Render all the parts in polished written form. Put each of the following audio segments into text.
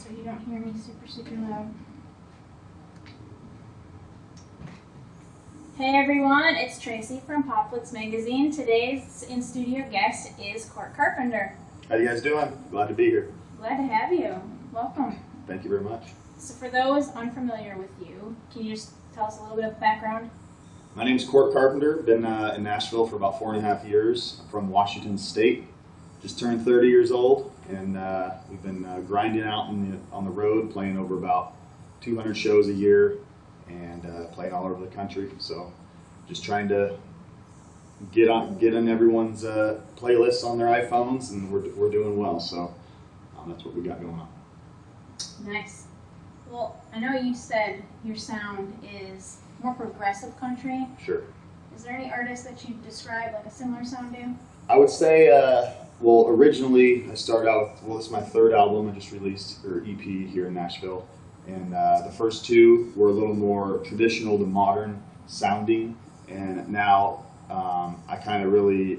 so you don't hear me super loud. Hey everyone, it's Tracy from Blitz magazine. Today's in-studio guest is Cort Carpenter. How you guys doing? Glad to be here. Glad to have you. Welcome. Thank you very much. So for those unfamiliar with you, can you just tell us a little bit of background? My name's Cort Carpenter. Been in Nashville for about 4.5 years. I'm from Washington State. Just turned 30 years old, and we've been grinding out on the road, playing over about 200 shows a year, and playing all over the country. So just trying to get on everyone's playlists on their iPhones, and we're doing well. So that's what we got going on. Nice. Well, I know you said your sound is more progressive country. Sure. Is there any artist that you'd describe like a similar sound to? I would say, well, originally I started out with, this is my third album I just released, or EP here in Nashville. And the first two were a little more traditional to modern sounding. And now I kind of really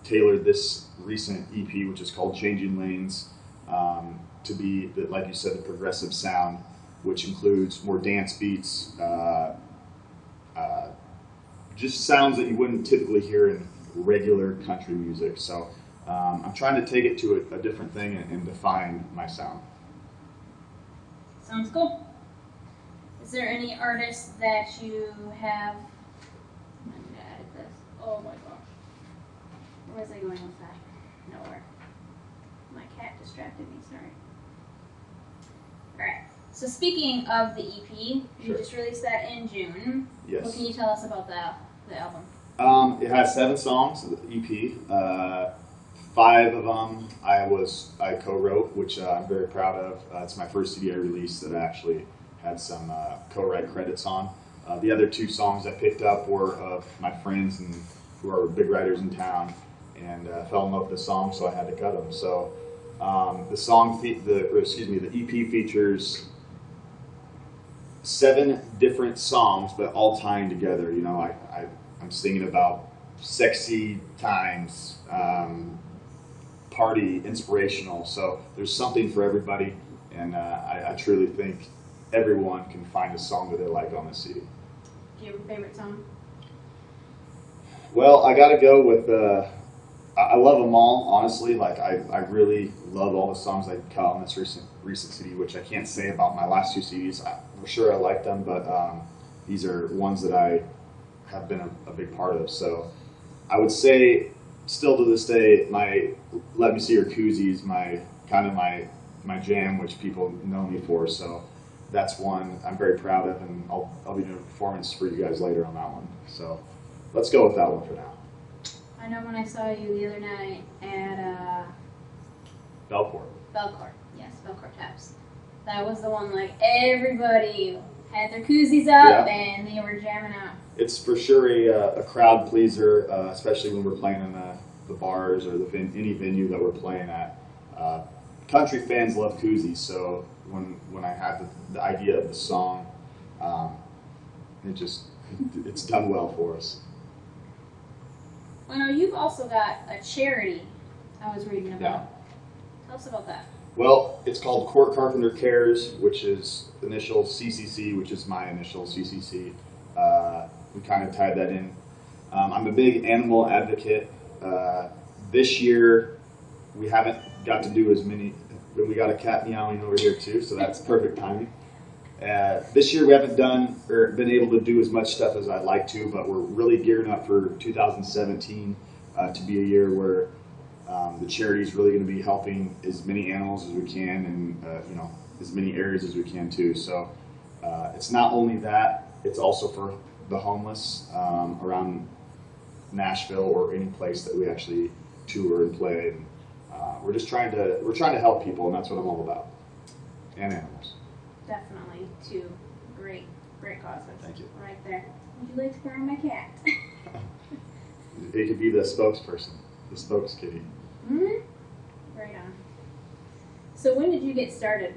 tailored this recent EP, which is called Changing Lanes, to be, like you said, the progressive sound, which includes more dance beats, just sounds that you wouldn't typically hear in regular country music. So I'm trying to take it to a different thing and define my sound. Sounds cool. Is there any artists that you have? I'm gonna edit this. Oh my gosh. Where was I going with that? Nowhere. My cat distracted me, sorry. Alright. So speaking of the EP, you Sure. just released that in June. Yes. What can you tell us about the album? It has 7 songs, the EP. 5 of them I co-wrote, which I'm very proud of. It's my first CD I released that I actually had some co-write credits on. The other 2 songs I picked up were of my friends and who are big writers in town, and fell in love with the song, so I had to cut them. So the EP features 7 different songs, but all tying together. You know, I'm singing about sexy times, party, inspirational. So there's something for everybody, and I truly think everyone can find a song that they like on the CD. Do you have a favorite song? Well, I gotta go with, I love them all, honestly. Like, I really love all the songs I cut on this recent CD, which I can't say about my last 2 CDs. I'm sure I like them, but these are ones that I have been a big part of. So I would say, still to this day, my Let Me See Your Koozies, my jam, which people know me for. So that's one I'm very proud of, and I'll be doing a performance for you guys later on that one. So let's go with that one for now. I know when I saw you the other night at Bellport. Yes, Bellport Taps. That was the one like everybody had their koozies up and they were jamming out. It's for sure a crowd pleaser, especially when we're playing in the bars or any venue that we're playing at. Country fans love koozies, so when I had the idea of the song, it's done well for us. Well, now you've also got a charity I was reading about. Yeah. Tell us about that. Well, it's called Cort Carpenter Cares, which is initial CCC, which is my initial CCC. We kind of tied that in. I'm a big animal advocate. This year, we haven't got to do as many. We got a cat meowing over here too, so that's perfect timing. This year we haven't done or been able to do as much stuff as I'd like to, but we're really gearing up for 2017 to be a year where the charity is really going to be helping as many animals as we can, and as many areas as we can too. So it's not only that; it's also for the homeless around Nashville or any place that we actually tour and play. And, we're trying to help people, and that's what I'm all about, and animals. Definitely 2 great causes. Thank you. Right there. Would you like to borrow my cat? It could be the spokesperson, the spokes kitty. Mm-hmm. Right on. So when did you get started?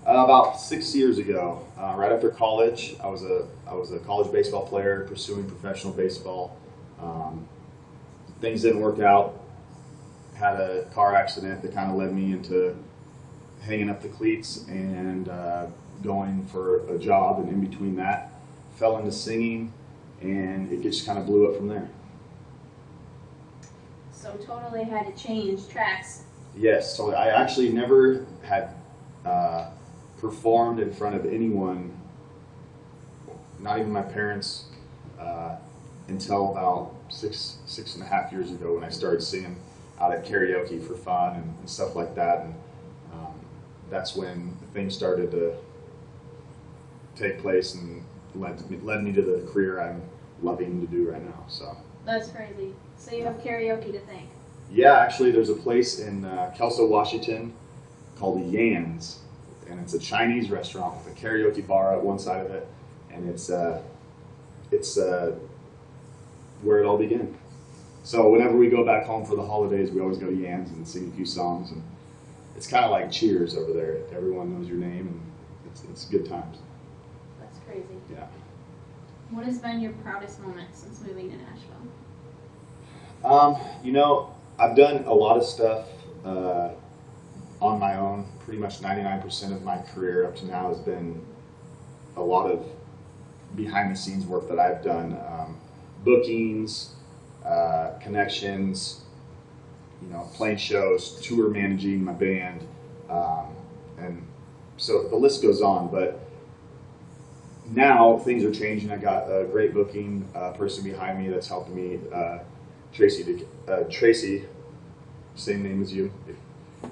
About 6 years ago, right after college. I was a college baseball player pursuing professional baseball. Things didn't work out. Had a car accident that kind of led me into hanging up the cleats and going for a job, and in between that, fell into singing, and it just kind of blew up from there. So totally had to change tracks. Yes, so I actually never had performed in front of anyone, not even my parents, until about six and a half years ago, when I started singing out at karaoke for fun and stuff like that. And that's when things started to take place and led me to the career I'm loving to do right now. So That's crazy. So you have karaoke to thank. yeah, actually, there's a place in Kelso, Washington called the Yan's, and it's a Chinese restaurant with a karaoke bar at one side of it, and it's where it all began. So whenever we go back home for the holidays, we always go to Yan's and sing a few songs, and it's kind of like Cheers over there. Everyone knows your name, and it's good times. That's crazy. Yeah. What has been your proudest moment since moving to Nashville? I've done a lot of stuff on my own. Pretty much 99% of my career up to now has been a lot of behind-the-scenes work that I've done. Bookings, connections, playing shows, tour managing my band, and so the list goes on. But now things are changing. I got a great booking person behind me that's helping me, Tracy, same name as you,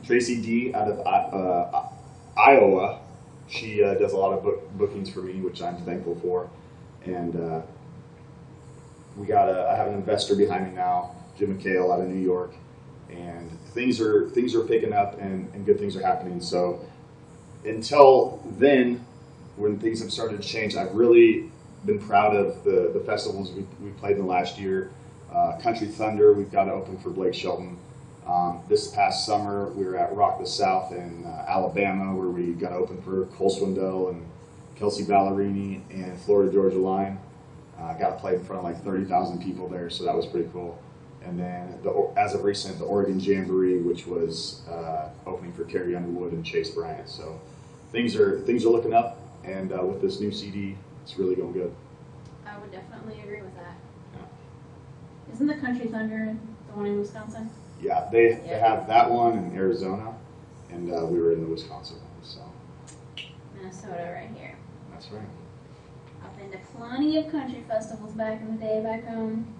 Tracy D out of Iowa. She does a lot of bookings for me, which I'm thankful for, and I have an investor behind me now, Jim McHale out of New York, and things are picking up and good things are happening. So until then, when things have started to change, I've really been proud of the festivals we played in the last year. Country Thunder, we've got to open for Blake Shelton. This past summer, we were at Rock the South in Alabama, where we got to open for Cole Swindell and Kelsey Ballerini and Florida Georgia Line. Got to play in front of like 30,000 people there, so that was pretty cool. And then, as of recent, the Oregon Jamboree, which was opening for Carrie Underwood and Chase Bryant. So things are looking up, and with this new CD, it's really going good. I would definitely agree with that. Yeah. Isn't the Country Thunder the one in Wisconsin? Yeah, they have that one in Arizona, and we were in the Wisconsin one. So Minnesota right here. that's right. I've been to plenty of country festivals back in the day back home.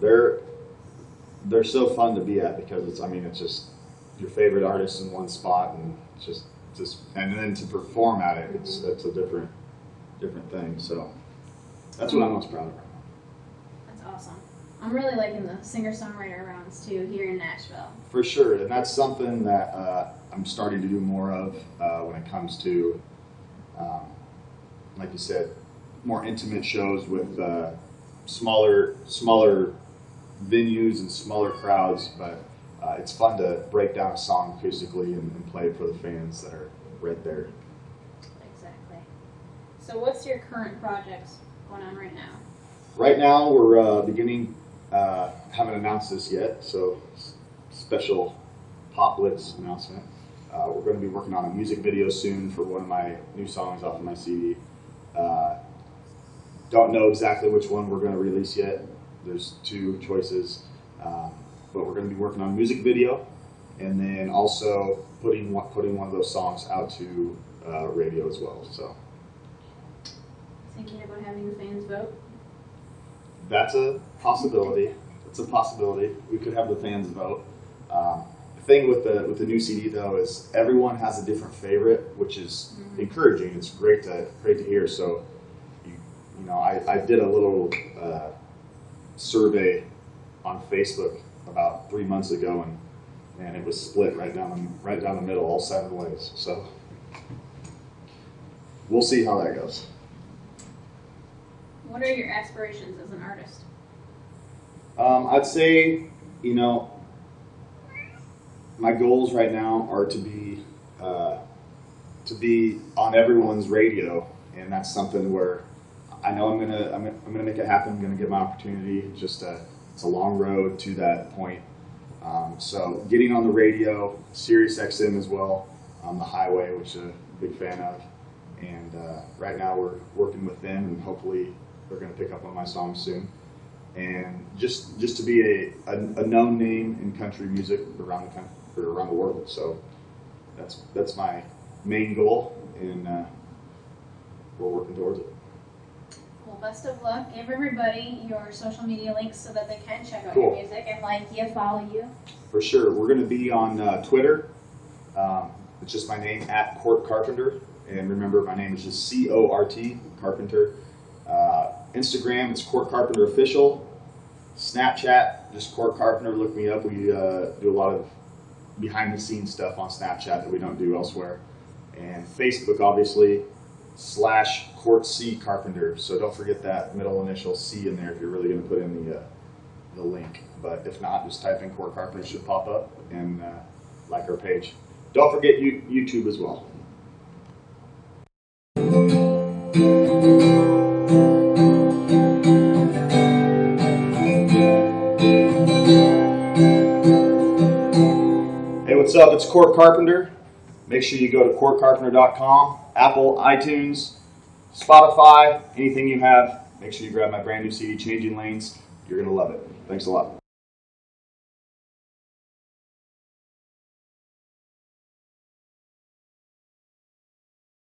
They're so fun to be at because it's just your favorite artist in one spot, and it's just and then to perform at it, it's a different thing. So that's what I'm most proud of. That's awesome. I'm really liking the singer-songwriter rounds too here in Nashville. For sure, and that's something that I'm starting to do more of when it comes to, like you said, more intimate shows with smaller venues and smaller crowds. But it's fun to break down a song acoustically and play it for the fans that are right there. Exactly. So what's your current projects going on right now? Right now, we're beginning. Haven't announced this yet, so special Pop Blitz announcement. We're going to be working on a music video soon for one of my new songs off of my CD. Don't know exactly which one we're going to release yet. There's two choices, but we're going to be working on a music video, and then also putting one of those songs out to radio as well. So, Thinking about having the fans vote? that's a possibility. It's a possibility. We could have the fans vote. The thing with the new CD though is everyone has a different favorite, which is encouraging. It's great to hear. So, I did a little survey on Facebook about 3 months ago, and it was split right down the middle, all 7 ways. So we'll see how that goes. What are your aspirations as an artist? I'd say, my goals right now are to be on everyone's radio, and that's something where I know I'm gonna make it happen. I'm gonna get my opportunity. It's a long road to that point. So getting on the radio, Sirius XM as well, on the highway, which I'm a big fan of. And right now we're working with them, and hopefully they're going to pick up on my songs soon. And just to be a known name in country music around the country, or around the world. So that's my main goal, and we're working towards it. Well, best of luck. Give everybody your social media links so that they can check out Cool. your music and like you, follow you. For sure. We're going to be on Twitter. It's just my name, @Cort Carpenter. And remember, my name is just C-O-R-T, Carpenter. Instagram, it's Cort Carpenter Official. Snapchat, just Cort Carpenter. Look me up. We do a lot of behind-the-scenes stuff on Snapchat that we don't do elsewhere. And Facebook, obviously, /Cort C Carpenter. So don't forget that middle initial C in there if you're really going to put in the link. But if not, just type in Cort Carpenter. It should pop up, and like our page. Don't forget YouTube as well. Hey, what's up? It's Cort Carpenter. Make sure you go to CortCarpenter.com, Apple, iTunes, Spotify, anything you have. Make sure you grab my brand new CD, Changing Lanes. You're going to love it. Thanks a lot.